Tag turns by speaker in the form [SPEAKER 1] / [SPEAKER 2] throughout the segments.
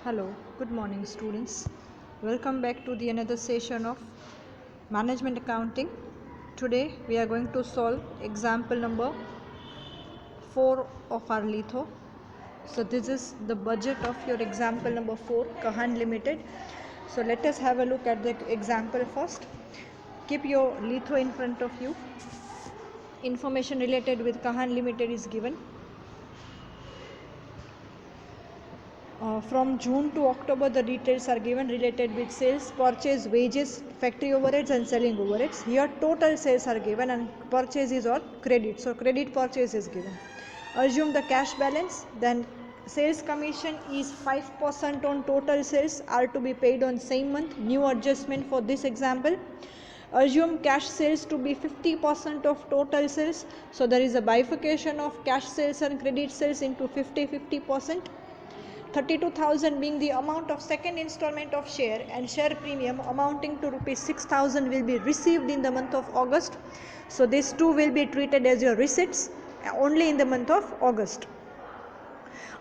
[SPEAKER 1] Hello, good morning students. Welcome back to the another session of Management Accounting. Today we are going to solve example number 4 of our litho. So this is the budget of your example number 4, Kahan Limited. So let us have a look at the example first. Keep your litho in front of you. Information related with Kahan Limited is given. From June to October, the details are given related with sales, purchase, wages, factory overheads and selling overheads. Here total sales are given and purchase is or credit. So credit purchase is given. Assume the cash balance, then sales commission is 5% on total sales are to be paid on same month. New adjustment for this example. Assume cash sales to be 50% of total sales. So there is a bifurcation of cash sales and credit sales into 50-50%. 32,000 being the amount of second installment of share and share premium amounting to rupees 6,000 will be received in the month of August. So these two will be treated as your receipts only in the month of August.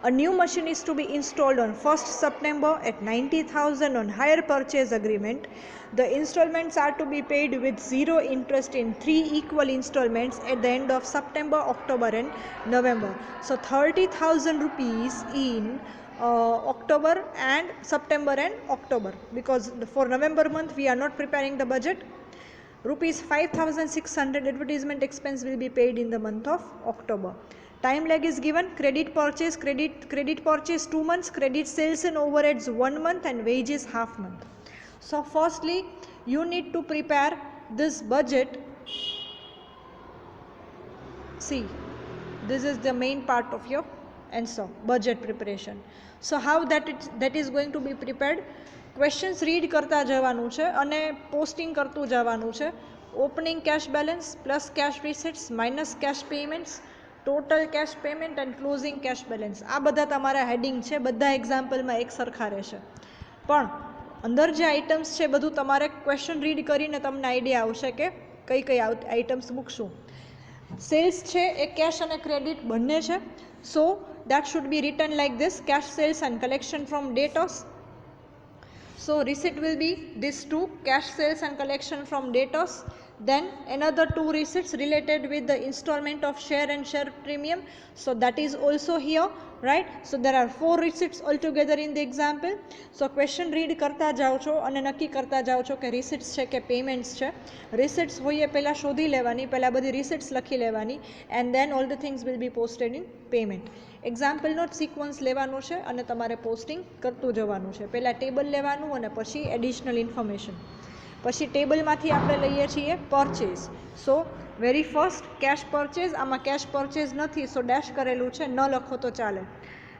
[SPEAKER 1] A new machine is to be installed on 1st September at 90,000 on hire purchase agreement. The installments are to be paid with zero interest in 3 equal installments at the end of September, October and November. So 30,000 rupees in October and September and October, because for November month we are not preparing the budget. Rupees 5,600 advertisement expense will be paid in the month of October. Time lag is given. Credit purchase 2 months, credit sales and overheads 1 month and wages half month. So firstly you need to prepare this budget. See, this is the main part of your answer, budget preparation. So how that is going to be prepared? Questions read કરતા જવાનું છે અને posting કરતું જવાનું છે. Opening cash balance plus cash receipts minus cash payments, total cash payment and closing cash balance, આ બધા તમારા હેડિંગ છે. બધા એક્ઝામ્પલમાં એક સરખા રહેશે, પણ અંદર જે આઇટમ્સ છે બધું તમારે ક્વેશ્ચન રીડ કરીને તમને આઈડિયા આવશે કે કઈ કઈ આઇટમ્સ મૂકશું. સેલ્સ છે એ કેશ અને ક્રેડિટ બંને છે. સો that should be written like this: cash sales and collection from debtors. So receipt will be these two, cash sales and collection from debtors. Then another 2 receipts related with the installment of share and share premium. So that is also here, right? So there are 4 receipts altogether in the example. So question read કરતા જાઓ છો અને નક્કી કરતા જાઓ છો કે receipts છે કે payments છે. Receipts હોય પહેલા શોધી લેવાની, પહેલા બધી receipts લખી લેવાની, and then all the things will be posted in payment. Example note sequence લેવાનું છે અને તમારે પોસ્ટિંગ કરતું જવાનું છે. પહેલાં ટેબલ લેવાનું અને પછી એડિશનલ ઇન્ફોર્મેશન. પછી ટેબલમાંથી આપણે લઈએ છીએ પરચેઝ. સો વેરી ફર્સ્ટ કેશ પરચેઝ, આમાં કેશ પરચેઝ નથી સો ડેશ કરેલું છે, ન લખો તો ચાલે.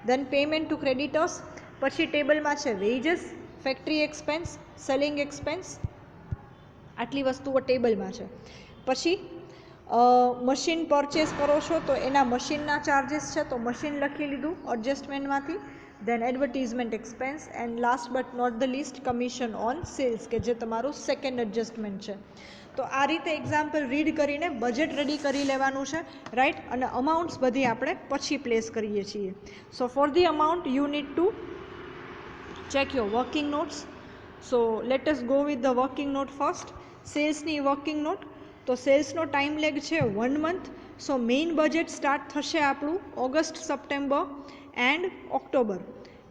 [SPEAKER 1] દેન પેમેન્ટ ટુ ક્રેડિટર્સ. પછી ટેબલમાં છે veggies, factory expense, selling expense, આટલી વસ્તુઓ ટેબલમાં છે. પછી મશીન પરચેસ કરો છો તો એના મશીનના ચાર્જીસ છે તો મશીન લખી લીધું એડજસ્ટમેન્ટમાંથી. Then advertisement expense and last but not the least commission on sales, કે જે તમારું સેકન્ડ એડજસ્ટમેન્ટ છે. તો આ રીતે એક્ઝામ્પલ રીડ કરીને બજેટ રેડી કરી લેવાનું છે, રાઈટ? અને અમાઉન્ટ્સ બધી આપણે પછી પ્લેસ કરીએ છીએ. So for the amount you need to check your working notes. So let us go with the working note first. સેલ્સની વર્કિંગ નોટ. તો સેલ્સનો ટાઈમ લેગ છે 1 month. So main budget start થશે આપણું ઓગસ્ટ, સપ્ટેમ્બર એન્ડ ઓક્ટોબર,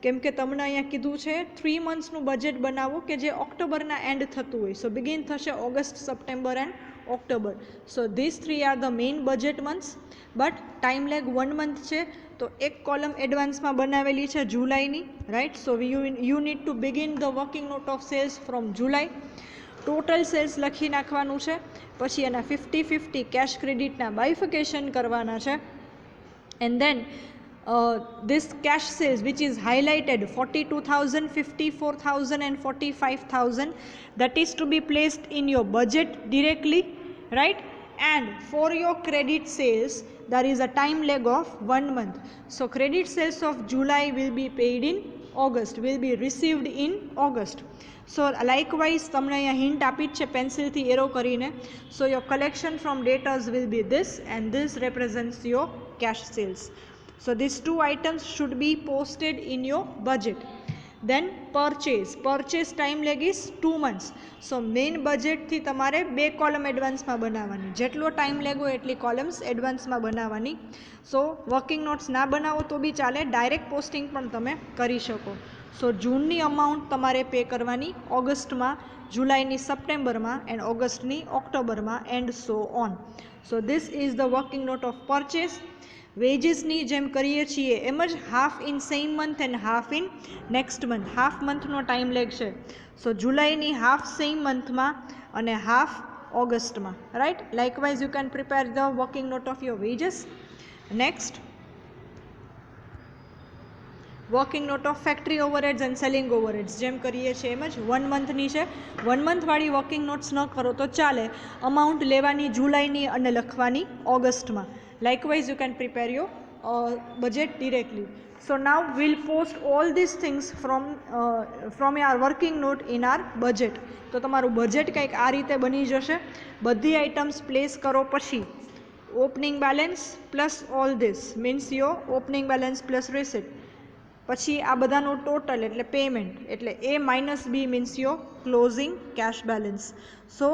[SPEAKER 1] કેમ કે તમને અહીંયા કીધું છે 3 મંથ્સનું બજેટ બનાવો કે જે ઓક્ટોબરના એન્ડ થતું હોય. સો બિગિન થશે August, September end October. So this 3 are the main budget months. But time lag 1 month છે તો એક કોલમ એડવાન્સમાં બનાવેલી છે જુલાઈની, right? So you need to begin the working note of sales from July. Total sales લખી નાખવાનું છે. પછી એના 50-50 કેશ ક્રેડિટના બાયફિકેશન કરવાના છે. And then this cash sales which is highlighted 42,000, 54,000 and 45,000, that is to be placed in your budget directly, right? And for your credit sales there is a time lag of 1 month. So credit sales of July will be paid in August, will be received in August. So likewise તમને અહીંયા hint આપી જ છે પેન્સિલથી arrow કરીને. So your collection from debtors will be this and this represents your cash sales. So these 2 items should be posted in your budget. Then purchase time lag is 2 months. So main budget थी तमारे 2 column advance में बनावानी, जेटलो time लेगो एटली columns advance में बनावानी. So working notes ना बनावो तो भी चाले, डायरेक्ट पोस्टिंग पण तमे करी शको. सो जूननी अमाउंट तमारे पे करवानी ऑगस्ट में, जुलाईनी सप्टेम्बर में एंड ऑगस्टनी ऑक्टोबर में and so on. So this is the working note of purchase. वेजीसनी जेम करीए छीए एम ज half in same month and half in next month. Half मंथनो टाइम लेग छे. सो जुलाईनी हाफ सेम मंथ में अने हाफ ऑगस्ट में. Right, likewise you can prepare the working note of your wages. Next, working note of factory overheads and selling overheads GeM करीए छे M ज 1 मंथनी छे. 1 मंथ वाली वर्किंग नोट्स न करो तो चाले, अमाउंट लेवानी जुलाईनी अने लखवानी ऑगस्ट में. Likewise, you can prepare your budget directly. So now we'll post all these things from your working note in our budget. तो तमारू बजेट કંઈક આ રીતે બની જશે. બધી આઇટમ્સ પ્લેસ કરો પછી opening balance plus all this means your opening balance plus receipt. પછી આ બધાનો ટોટલ એટલે પેમેન્ટ, એટલે A minus B means your closing cash balance. So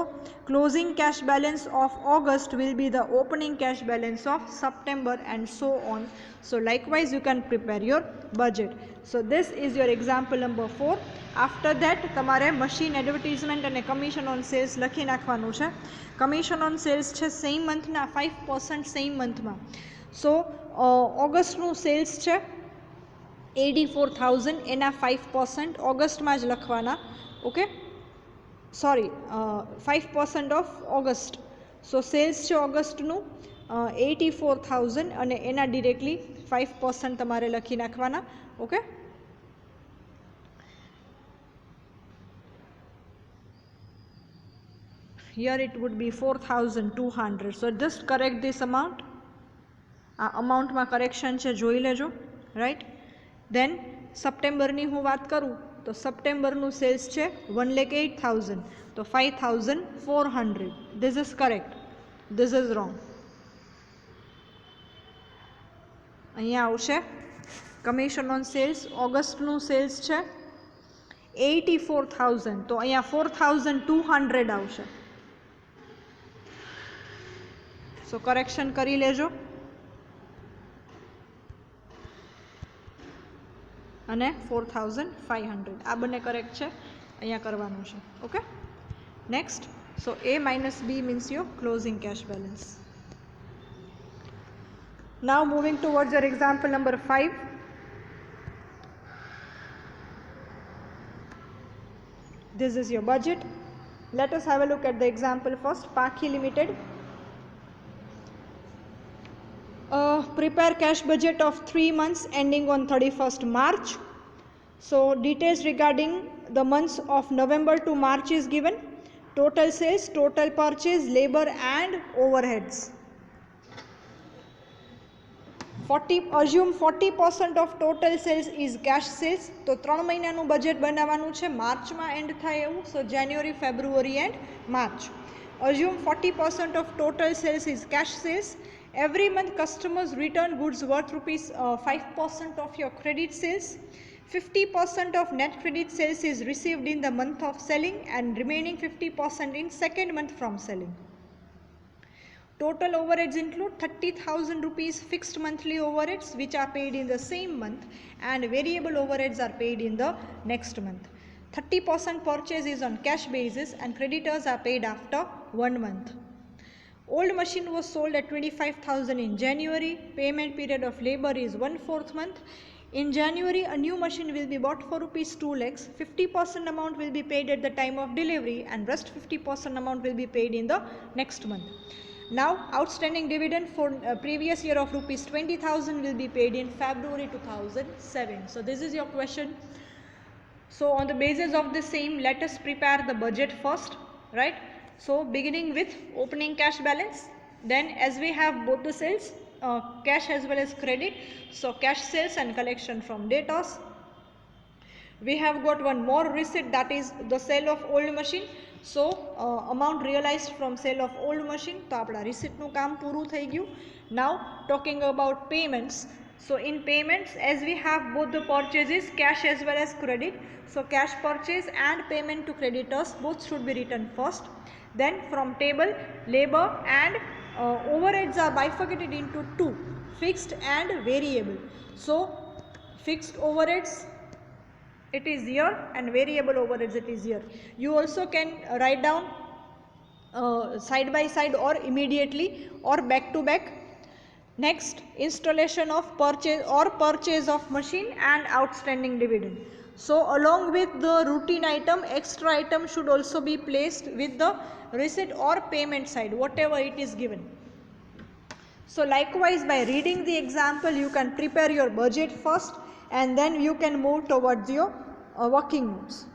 [SPEAKER 1] closing cash balance of August will be the opening cash balance of September and so on. So likewise you can prepare your budget. So this is your example number 4. After that તમારે machine advertisement અને commission on sales લખી નાખવાનું છે. commission on sales છે same મંથના 5% same મંથમાં. So ઓગસ્ટનું sales છે 84,000, એના 5% ઓગસ્ટમાં જ લખવાના. Okay, sorry 5% of August. So sales છે ઓગસ્ટનું 84,000 અને એના ડિરેક્ટલી 5% તમારે લખી નાખવાના. Okay, here it would be 4,200. so just correct this amount. આ અમાઉન્ટમાં કરેક્શન છે, જોઈ લેજો. રાઈટ, देन सप्टेम्बरनी हूँ बात करूँ तो सप्टेम्बरનું सेल्स है 1,08,000, तो 5,400. This is correct, this is wrong. अहींया आवशे कमीशन ऑन सेल्स. ऑगस्टનું सेल्स है 84,000, तो अहींया 4,200 आवशे. सो करेक्शन करी लेजो. અને 4,500 આ બંને કરેક્ટ છે, અહીંયા કરવાનું છે. Okay, next. So A minus B means your closing cash balance. Now moving towards your example number 5. This is your budget. Let us have a look at the example first. Pakhi Limited. Prepare cash budget of 3 months ending on 31st March. So details regarding the months of November to March is given. Total sales, total purchase, labor and overheads. Assume 40% of total sales is cash sales. તો 3 મહિનાનું budget બનાવવાનું છે, માર્ચમાં and થાય એવું. સો જાન્યુઆરી, February end March. Assume 40% of total sales is cash sales. Every month customers return goods worth rupees 5% of your credit sales. 50% of net credit sales is received in the month of selling and remaining 50% in second month from selling. Total overheads include 30,000 rupees fixed monthly overheads which are paid in the same month and variable overheads are paid in the next month. 30% purchase is on cash basis and creditors are paid after 1 month. Old machine was sold at 25,000 in January. Payment period of labor is 1/4 month. In January, a new machine will be bought for rupees 2 lakhs. 50% amount will be paid at the time of delivery and rest 50% amount will be paid in the next month. Now, outstanding dividend for previous year of rupees 20,000 will be paid in February 2007. So this is your question. So on the basis of the same, let us prepare the budget first, right? So beginning with opening cash balance, then as we have both the sales, cash as well as credit, so cash sales and collection from debtors. We have got one more receipt, that is the sale of old machine. So amount realized from sale of old machine, તો આપણા receipt નું કામ પૂરું થઈ ગયું. Now talking about payments, So in payments, as we have both the purchases, cash as well as credit, so cash purchase and payment to creditors both should be written first. Then from table, labor and overheads are bifurcated into two, fixed and variable. So fixed overheads, it is here, and variable overheads, it is here. You also can write down side by side or immediately or back to back. Next, installation of purchase of machine and outstanding dividend. So along with the routine item, extra item should also be placed with the receipt or payment side, whatever it is given. So likewise, by reading the example, you can prepare your budget first and then you can move towards your working notes.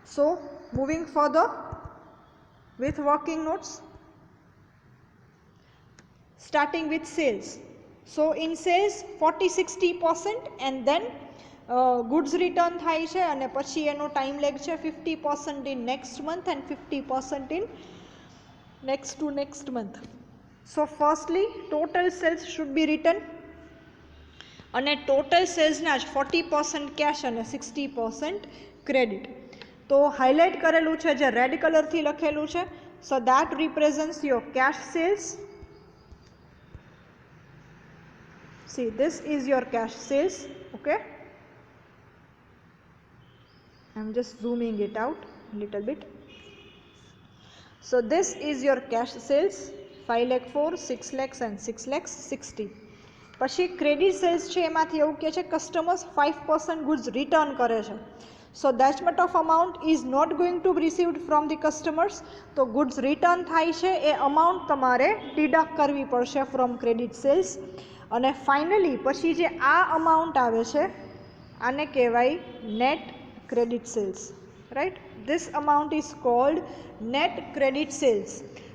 [SPEAKER 1] So moving further with working notes, starting with sales. So in sales 40-60% and then goods return થાય છે અને પછી એનો time lag છે 50% in next month and 50% in next to next month. So firstly total sales should be written અને total sales ના જ 40% cash અને 60% credit. તો હાઇલાઇટ કરેલું છે જે રેડ કલરથી લખેલું છે, so that represents your cash sales. See, this is your cash sales, okay? I'm just zooming it out a little bit. So this is your cash sales, 5 lakh 4, 6 lakhs and 6 lakhs 60. પછી credit cells છે એમાંથી એવું કહે છે customers 5% goods return કરે છે. So that much of amount is not going to be received from the customers. તો goods return થાય છે એ અમાઉન્ટ તમારે ડિડક્ટ કરવી પડશે from credit sales. અને ફાઇનલી પછી જે આ અમાઉન્ટ આવે છે આને કહેવાય net credit sales, right? This amount is called net credit sales.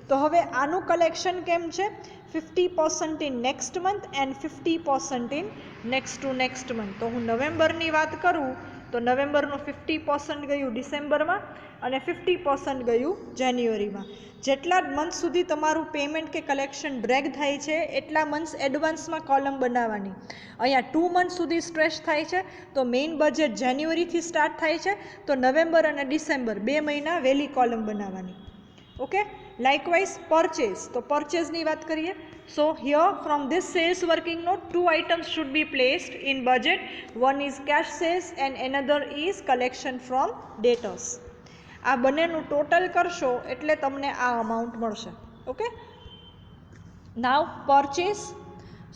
[SPEAKER 1] તો હવે આનું કલેક્શન કેમ છે? 50% in next month and 50% in next to next month. તો હું નવેમ્બરની વાત કરું તો નવેમ્બરનું 50% ગયું ડિસેમ્બરમાં અને 50% ગયું જાન્યુઆરીમાં. જેટલા મંથ સુધી તમારું પેમેન્ટ કે કલેક્શન ડ્રેગ થાય છે એટલા મંથ્સ એડવાન્સમાં કોલમ બનાવવાની. અહીંયા 2 મંથ સુધી સ્ટ્રેચ થાય છે તો મેઇન બજેટ જાન્યુઆરીથી સ્ટાર્ટ થાય છે તો નવેમ્બર અને ડિસેમ્બર 2 મહિના વહેલી કોલમ બનાવવાની. Okay, likewise purchase. તો પરચેઝની વાત કરીએ. So here from this sales working note, 2 items should be placed in budget. One is cash sales and another is collection from debtors. આ બંનેનું ટોટલ કરશો એટલે તમને આ અમાઉન્ટ મળશે. Okay, now purchase.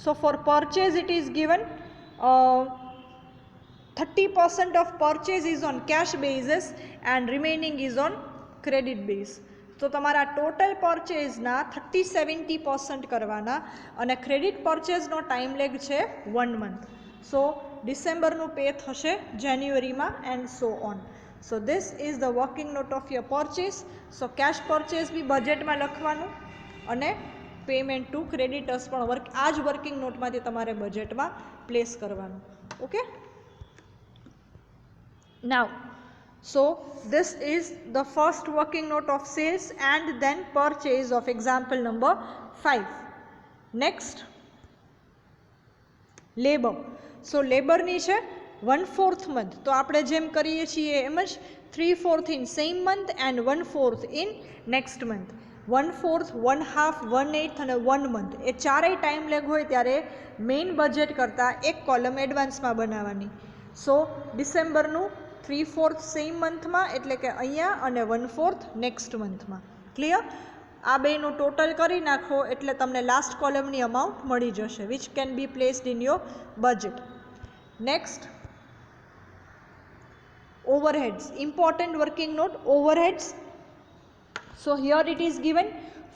[SPEAKER 1] So for purchase it is given 30% of purchase is on cash basis and remaining is on credit base. તો તમારા total પરચેઝના 30-70% કરવાના અને ક્રેડિટ પરચેઝનો ટાઈમ લેગ છે 1 મંથ. સો ડિસેમ્બરનું પે થશે જાન્યુઆરીમાં and so on. So this is the working note of your purchase. So cash purchase be બજેટમાં લખવાનું અને પેમેન્ટ ટુ ક્રેડિટર્સ પણ આ જ વર્કિંગ નોટમાંથી તમારે બજેટમાં પ્લેસ કરવાનું. Okay, now so this is the first working note of sales and then purchase of example number 5. Next, labor. So labor ની છે 1/4 month. તો આપણે જેમ કરીએ છીએ એમ જ 3/4 in same month and 1/4 in next month. 1/4, 1/2, 1/8 અને 1 month એ ચારેય ટાઈમ લેગ હોય ત્યારે મેઇન બજેટ કરતાં એક કોલમ એડવાન્સમાં બનાવવાની. સો ડિસેમ્બરનું 3/4 સેમ મંથમાં એટલે કે અહીંયા અને 1/4 નેક્સ્ટ મંથમાં. ક્લિયર? આ બેનું ટોટલ કરી નાખો એટલે તમને લાસ્ટ કોલમની અમાઉન્ટ મળી જશે which can be placed in your budget. Next, overheads. Important working note, overheads. So here it is given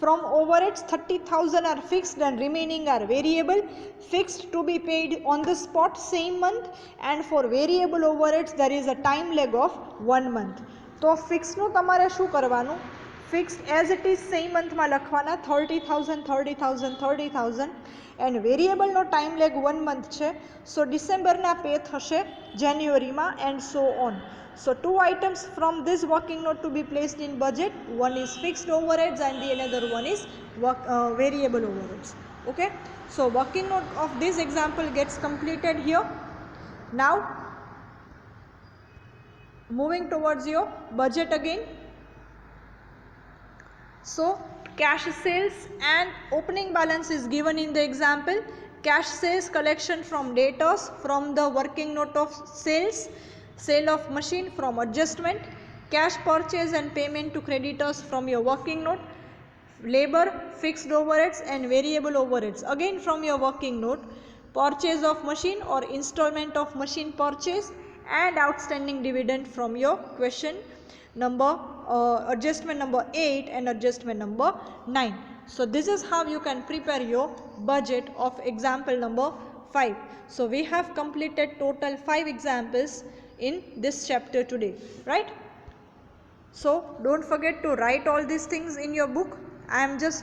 [SPEAKER 1] from overheads 30,000 are fixed and remaining are variable. Fixed to be paid on the spot same month and for variable overheads there is a time lag of 1 month. તો ફિક્સનું તમારે શું કરવાનું? Fixed as it is same મંથમાં લખવાના 30,000 30,000 30,000 and વેરિયેબલનો time lag 1 month છે. So ડિસેમ્બરના pay થશે જાન્યુઆરીમાં and so on. So 2 items from this working note to be placed in budget. One is fixed overheads and the another one is variable overheads. Okay, so working note of this example gets completed here. Now moving towards your budget again. So cash sales and opening balance is given in the example. Cash sales collection from debtors from the working note of sales, sale of machine from adjustment, cash purchase and payment to creditors from your working note, labor, fixed overheads and variable overheads again from your working note, purchase of machine or installment of machine purchase and outstanding dividend from your question number adjustment number 8 and adjustment number 9. So this is how you can prepare your budget of example number 5. So we have completed total 5 examples in this chapter today, right? So don't forget to write all these things in your book. I am just